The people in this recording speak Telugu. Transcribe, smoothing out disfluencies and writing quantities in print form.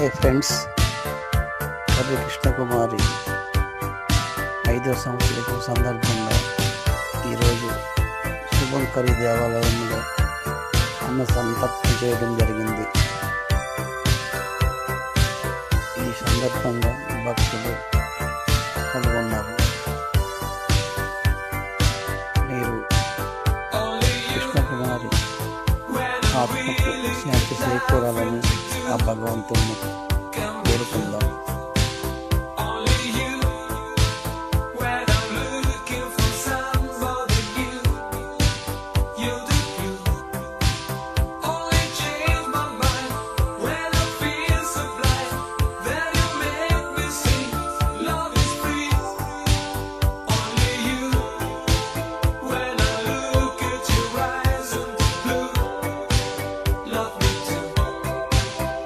హే ఫ్రెండ్స్, కవి కృష్ణకుమారి 5వ సంవత్సరం సందర్భంగా ఈరోజు శుభంకరి దేవాలయంలో అన్న సంతర్పణ చేయడం జరిగింది. ఈ సందర్భంగా భక్తులు పాల్గొన్నారు. మీరు కృష్ణకుమారి ఆత్మకు శాంతి చేకూరాలని ఆ భగవంతుని కోరుకుందాం.